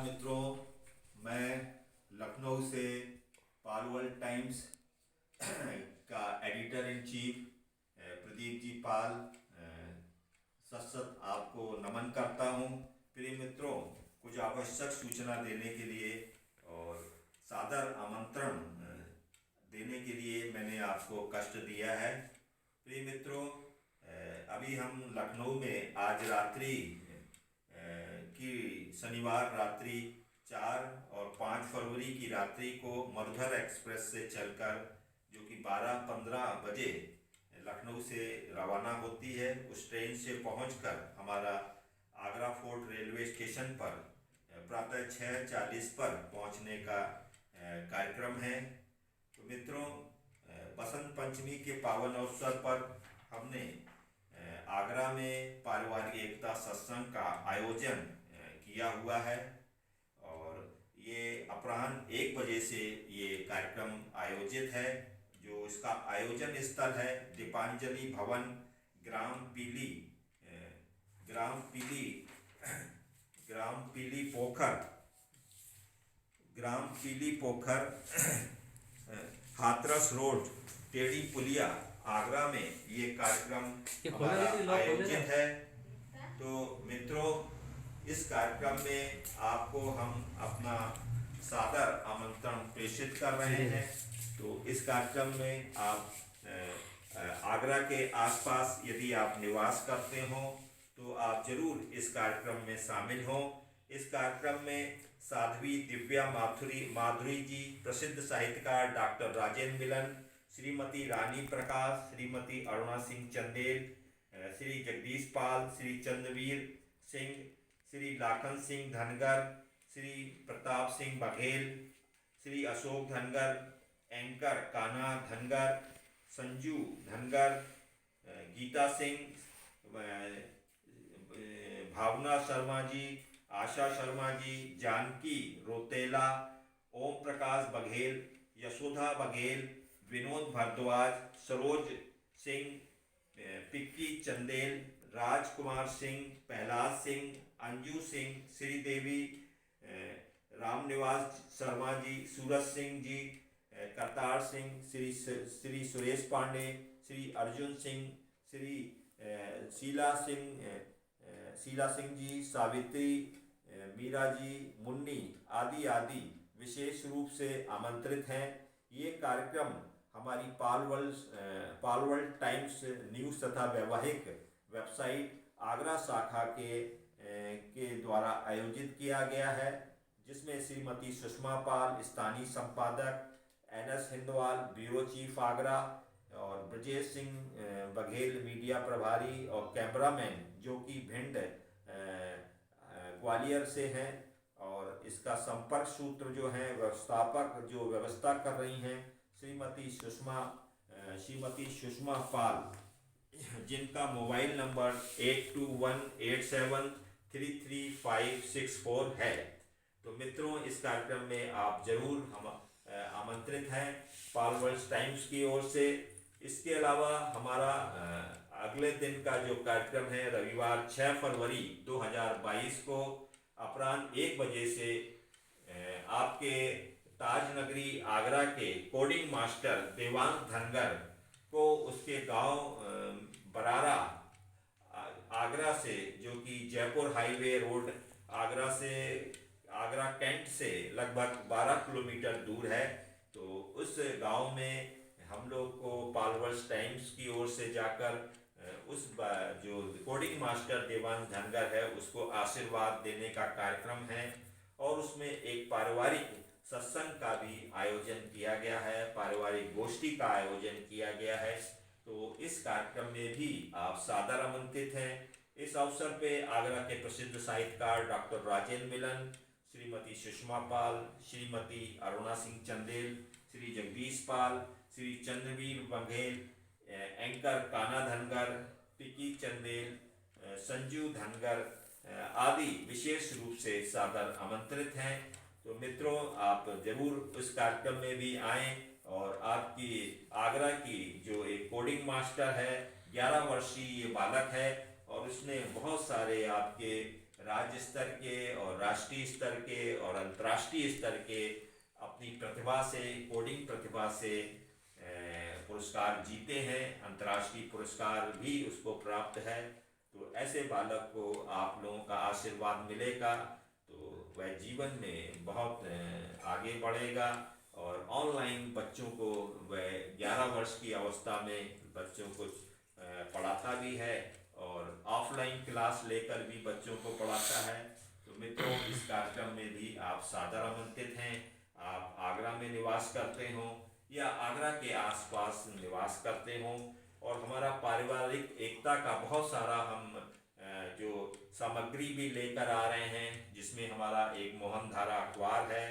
मित्रों, मैं लखनऊ से पाल वर्ल्ड टाइम्स का editor in chief Pradeep ji पाल सत सत आपको नमन करता हूँ। प्रिय मित्रों, कुछ आवश्यक सूचना देने के लिए और सादर आमंत्रण देने के लिए मैंने आपको कष्ट दिया है। प्रिय मित्रों, अभी हम लखनऊ में आज रात्रि की शनिवार रात्रि 4 और 5 फरवरी की रात्रि को मधुर एक्सप्रेस से चलकर जो कि 12:15 बजे लखनऊ से रवाना होती है, उस ट्रेन से पहुंचकर हमारा आगरा फोर्ट रेलवे स्टेशन पर प्रातः 6:40 पर पहुंचने का कार्यक्रम है। तो मित्रों, बसंत पंचमी के पावन अवसर पर हमने आगरा में पारिवारिक एकता सत्संग का आयोजन किया हुआ है और ये अपराह्न 1 बजे से ये कार्यक्रम आयोजित है। जो इसका आयोजन स्थल है दीपांजलि भवन, ग्राम पीली पोखर हाथरस रोड, टेढ़ी पुलिया, आगरा में ये कार्यक्रम हमारा आयोजित है। तो मित्रों, इस कार्यक्रम में आपको हम अपना सादर आमंत्रण प्रेषित कर रहे हैं। तो इस कार्यक्रम में आप आगरा के आसपास यदि आप निवास करते हो तो आप जरूर इस कार्यक्रम में शामिल हों। इस कार्यक्रम में साध्वी दिव्या माधुरी जी, प्रसिद्ध साहित्यकार डॉक्टर राजेंद्र मिलन, श्रीमती रानी प्रकाश, श्रीमती अरुणा सिंह चंदेल, श्री जगदीश पाल, श्री चंद्रवीर सिंह, श्री लाखन सिंह धनगर, श्री प्रताप सिंह बघेल, श्री अशोक धनगर, एंकर कान्हा धनगर, संजू धनगर, गीता सिंह, भावना शर्मा जी, आशा शर्मा जी, जानकी रोतेला, ओम प्रकाश बघेल, यशोधा बघेल, विनोद भारद्वाज, सरोज सिंह, पिक्की चंदेल, राजकुमार सिंह, प्रहलाद सिंह, अंजू सिंह, श्रीदेवी, रामनिवास शर्मा जी, सूरज सिंह जी, करतार सिंह, श्री सुरेश पांडे, श्री अर्जुन सिंह, श्री शीला सिंह जी, सावित्री, मीरा जी, मुन्नी आदि आदि विशेष रूप से आमंत्रित हैं। ये कार्यक्रम हमारी पाल वर्ल्ड टाइम्स न्यूज़ तथा वैवाहिक वेबसाइट आगरा शाखा के द्वारा आयोजित किया गया है, जिसमें श्रीमती सुषमा पाल, स्थानीय संपादक, NS हिंदवाल, ब्यूरो चीफ आगरा, और ब्रजेश सिंह बघेल, मीडिया प्रभारी और कैमरामैन, जो कि भिंड ग्वालियर से हैं, और इसका संपर्क सूत्र जो है व्यवस्थापक जो व्यवस्था कर रही हैं श्रीमती सुषमा पाल, जिनका मोबाइल नंबर 8218733564 है। तो मित्रों, इस कार्यक्रम में आप जरूर हम आमंत्रित हैं पाल वर्ल्ड टाइम्स की ओर से। इसके अलावा हमारा अगले दिन का जो कार्यक्रम है रविवार 6 फरवरी 2022 को अपराह्न 1 बजे से आपके ताज नगरी आगरा के कोडिंग मास्टर देवांग धनगर को उसके गांव बरारा आगरा से, जो कि Jaipur highway road Agra cantt से लगभग 12 किलोमीटर दूर है, तो उस गांव में हम लोग को पाल वर्ल्ड टाइम्स की ओर से जाकर उस जो कोडिंग मास्टर देवांग धनगर है उसको आशीर्वाद देने का कार्यक्रम है। और उसमें एक पारिवारिक सत्संग का भी आयोजन किया गया है, पारिवारिक गोष्ठी का आयोजन किया गया है। तो इस कार्यक्रम में भी आप सादर आमंत्रित हैं। इस अवसर पे आगरा के प्रसिद्ध साहित्यकार डॉक्टर राजेंद्र मिलन, श्रीमती सुषमा पाल, श्रीमती अरुणा सिंह चंदेल, श्री जगदीश पाल, श्री चंद्रवीर बघेल, एंकर कान्हा धनगर, पिकी चंदेल, संजू धनगर आदि विशेष रूप से सादर आमंत्रित हैं। तो मित्रों, आप जरूर उस कार्यक्रम में भी आएं और आपकी आगरा की जो एक कोडिंग मास्टर है, 11 वर्षीय ये बालक है और उसने बहुत सारे आपके राज्य स्तर के और राष्ट्रीय स्तर के और अंतर्राष्ट्रीय स्तर के अपनी प्रतिभा से, कोडिंग प्रतिभा से पुरस्कार जीते हैं। अंतर्राष्ट्रीय पुरस्कार भी उसको प्राप्त है। तो ऐसे बालक को आप लोगों का आशीर्वाद मिलेगा तो वह जीवन में बहुत आगे बढ़ेगा। और ऑनलाइन बच्चों को वह 11 वर्ष की अवस्था में बच्चों को पढ़ाता भी है और ऑफलाइन क्लास लेकर भी बच्चों को पढ़ाता है। तो मित्रों, इस कार्यक्रम में भी आप सादर आमंत्रित हैं। आप आगरा में निवास करते हो या आगरा के आसपास निवास करते हो और हमारा पारिवारिक एकता का बहुत सारा हम जो सामग्री भी लेकर आ रहे हैं, जिसमें हमारा एक मोहनधारा अखबार है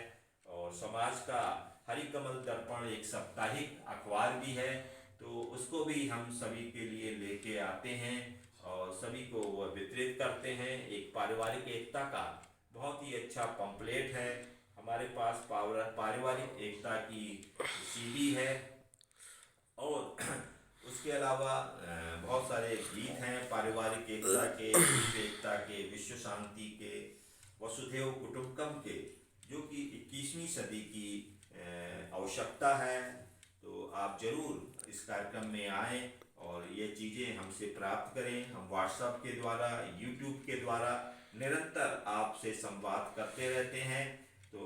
और समाज का हरिकमल दर्पण एक साप्ताहिक अखबार भी है। तो उसको भी हम सभी के लिए लेके आते हैं और सभी को वह वितरित करते हैं। एक पारिवारिक एकता का बहुत ही अच्छा पंपलेट है हमारे पास, पारिवारिक एकता की सीडी है और उसके अलावा बहुत सारे गीत हैं पारिवारिक एकता के, विश्व एकता के, विश्व शांति के, वसुधैव कुटुंबकम के, जो कि 21वीं सदी की आवश्यकता है। तो आप जरूर इस कार्यक्रम में आएँ और ये चीज़ें हमसे प्राप्त करें। हम व्हाट्सएप के द्वारा, यूट्यूब के द्वारा निरंतर आपसे संवाद करते रहते हैं। तो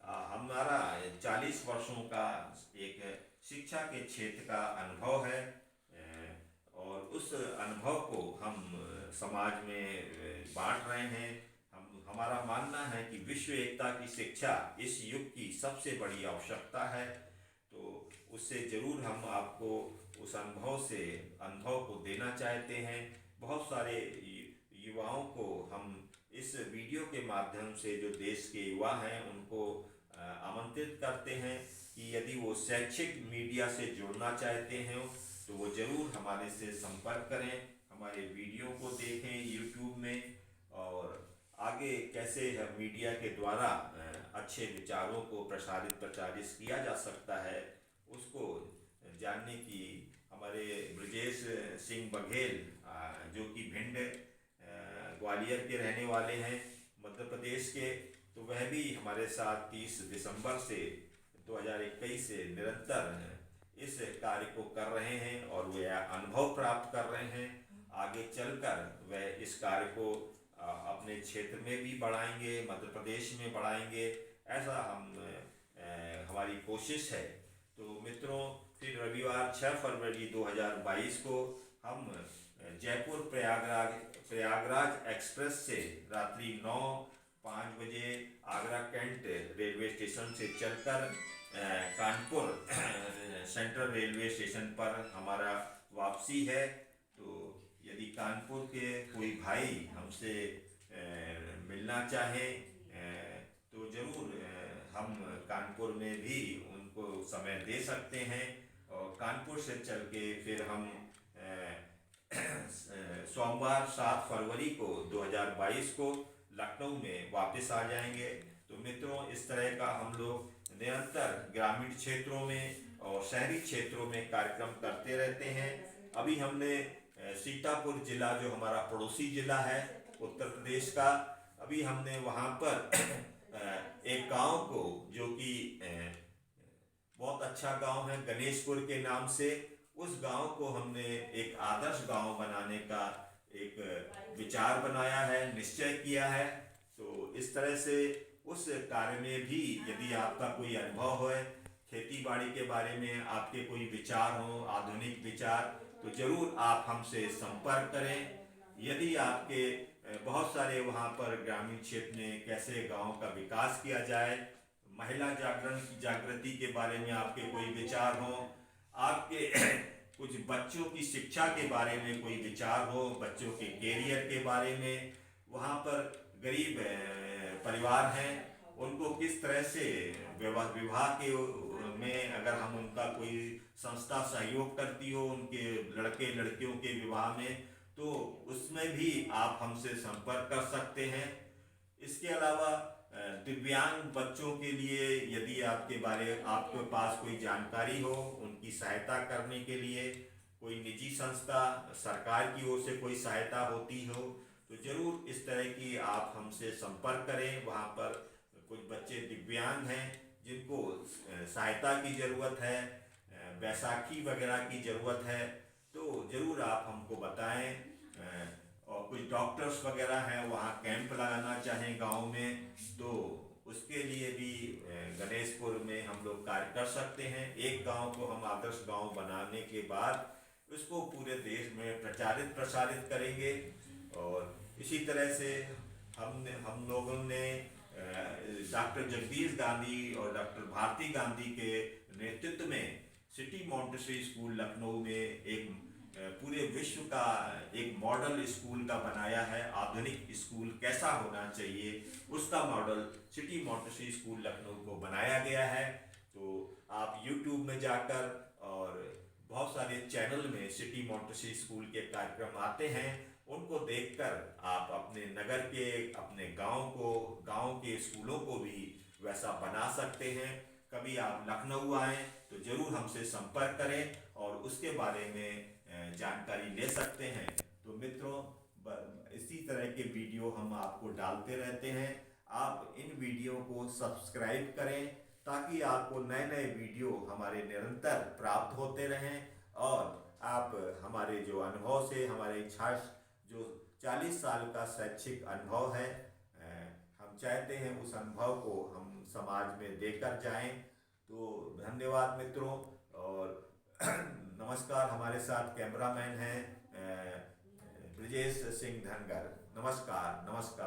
हमारा 40 वर्षों का एक शिक्षा के क्षेत्र का अनुभव है और उस अनुभव को हम समाज में बांट रहे हैं। हमारा मानना है कि विश्व एकता की शिक्षा इस युग की सबसे बड़ी आवश्यकता है। तो उससे जरूर हम आपको उस अनुभव को देना चाहते हैं। बहुत सारे युवाओं को हम इस वीडियो के माध्यम से, जो देश के युवा हैं, उनको आमंत्रित करते हैं कि यदि वो शैक्षिक मीडिया से जुड़ना चाहते हैं तो वो जरूर हमारे से संपर्क करें, हमारे वीडियो को देखें यूट्यूब में और आगे कैसे मीडिया के द्वारा अच्छे विचारों को प्रचारित किया जा सकता है, उसको जानने की हमारे ब्रजेश सिंह बघेल, जो कि भिंड ग्वालियर के रहने वाले हैं, मध्य प्रदेश के, तो वह भी हमारे साथ 30 दिसंबर से 2021 से निरंतर इस कार्य को कर रहे हैं और वे अनुभव प्राप्त कर रहे हैं। आगे चलकर वह इस कार्य को अपने क्षेत्र में भी बढ़ाएंगे, मध्य प्रदेश में बढ़ाएंगे, ऐसा हमारी कोशिश है। तो मित्रों, फिर रविवार 6 फरवरी 2022 को हम जयपुर प्रयागराज एक्सप्रेस से रात्रि 9:05 बजे आगरा कैंट रेलवे स्टेशन से चलकर कानपुर सेंट्रल रेलवे स्टेशन पर हमारा वापसी है। तो यदि कानपुर के कोई भाई हमसे मिलना चाहे तो जरूर हम कानपुर में भी उनको समय दे सकते हैं और कानपुर से चल के फिर हम सोमवार 7 फरवरी को 2022 को लखनऊ में वापस आ जाएंगे। तो मित्रों, इस तरह का हम लोग निरंतर ग्रामीण क्षेत्रों में और शहरी क्षेत्रों में कार्यक्रम करते रहते हैं। अभी हमने सीतापुर जिला, जो हमारा पड़ोसी जिला है उत्तर प्रदेश का, अभी हमने वहाँ पर एक गांव को, जो कि बहुत अच्छा गांव है, गणेशपुर के नाम से, उस गांव को हमने एक आदर्श गांव बनाने का एक विचार बनाया है, निश्चय किया है। तो इस तरह से उस कार्य में भी यदि आपका कोई अनुभव हो, खेती बाड़ी के बारे में आपके कोई विचार हो, आधुनिक विचार, तो जरूर आप हमसे संपर्क करें। यदि आपके बहुत सारे वहाँ पर ग्रामीण क्षेत्र में कैसे गांव का विकास किया जाए, महिला जागृति के बारे में आपके कोई विचार हो, आपके कुछ बच्चों की शिक्षा के बारे में कोई विचार हो, बच्चों के कैरियर के बारे में, वहाँ पर गरीब परिवार हैं, उनको किस तरह से विवाह के में अगर हम उनका कोई संस्था सहयोग करती हो उनके लड़के लड़कियों के विवाह में, तो उसमें भी आप हमसे संपर्क कर सकते हैं। इसके अलावा दिव्यांग बच्चों के लिए यदि आपके पास कोई जानकारी हो, उनकी सहायता करने के लिए कोई निजी संस्था, सरकार की ओर से कोई सहायता होती हो, तो ज़रूर इस तरह की आप हमसे संपर्क करें। वहाँ पर कुछ बच्चे दिव्यांग हैं जिनको सहायता की ज़रूरत है, बैसाखी वगैरह की ज़रूरत है, तो ज़रूर आप हमको बताएं। और कुछ डॉक्टर्स वगैरह हैं, वहाँ कैंप लगाना चाहें गांव में, तो उसके लिए भी गणेशपुर में हम लोग कार्य कर सकते हैं। एक गांव को हम आदर्श गांव बनाने के बाद उसको पूरे देश में प्रचारित प्रसारित करेंगे। और इसी तरह से हम लोगों ने डॉक्टर जगदीश गांधी और डॉक्टर भारती गांधी के नेतृत्व में सिटी मॉन्टेसरी स्कूल लखनऊ में एक पूरे विश्व का एक मॉडल स्कूल का बनाया है। आधुनिक स्कूल कैसा होना चाहिए उसका model city Montessori school Lucknow को बनाया गया है। तो आप YouTube में जाकर, और बहुत सारे चैनल में सिटी मॉन्टेसरी स्कूल के कार्यक्रम आते हैं, उनको देखकर आप अपने नगर के, अपने गांव के स्कूलों को भी वैसा बना सकते हैं। कभी आप लखनऊ आएँ तो ज़रूर हमसे संपर्क करें और उसके बारे में जानकारी ले सकते हैं। तो मित्रों, इसी तरह के वीडियो हम आपको डालते रहते हैं। आप इन वीडियो को सब्सक्राइब करें ताकि आपको नए नए वीडियो हमारे निरंतर प्राप्त होते रहें। और आप हमारे जो अनुभव से, हमारे जो 40 साल का शैक्षिक अनुभव है, हम चाहते हैं उस अनुभव को हम समाज में देकर जाएं। तो धन्यवाद मित्रों। और नमस्कार, हमारे साथ कैमरामैन हैं ब्रजेश सिंह धनगर। नमस्कार नमस्कार।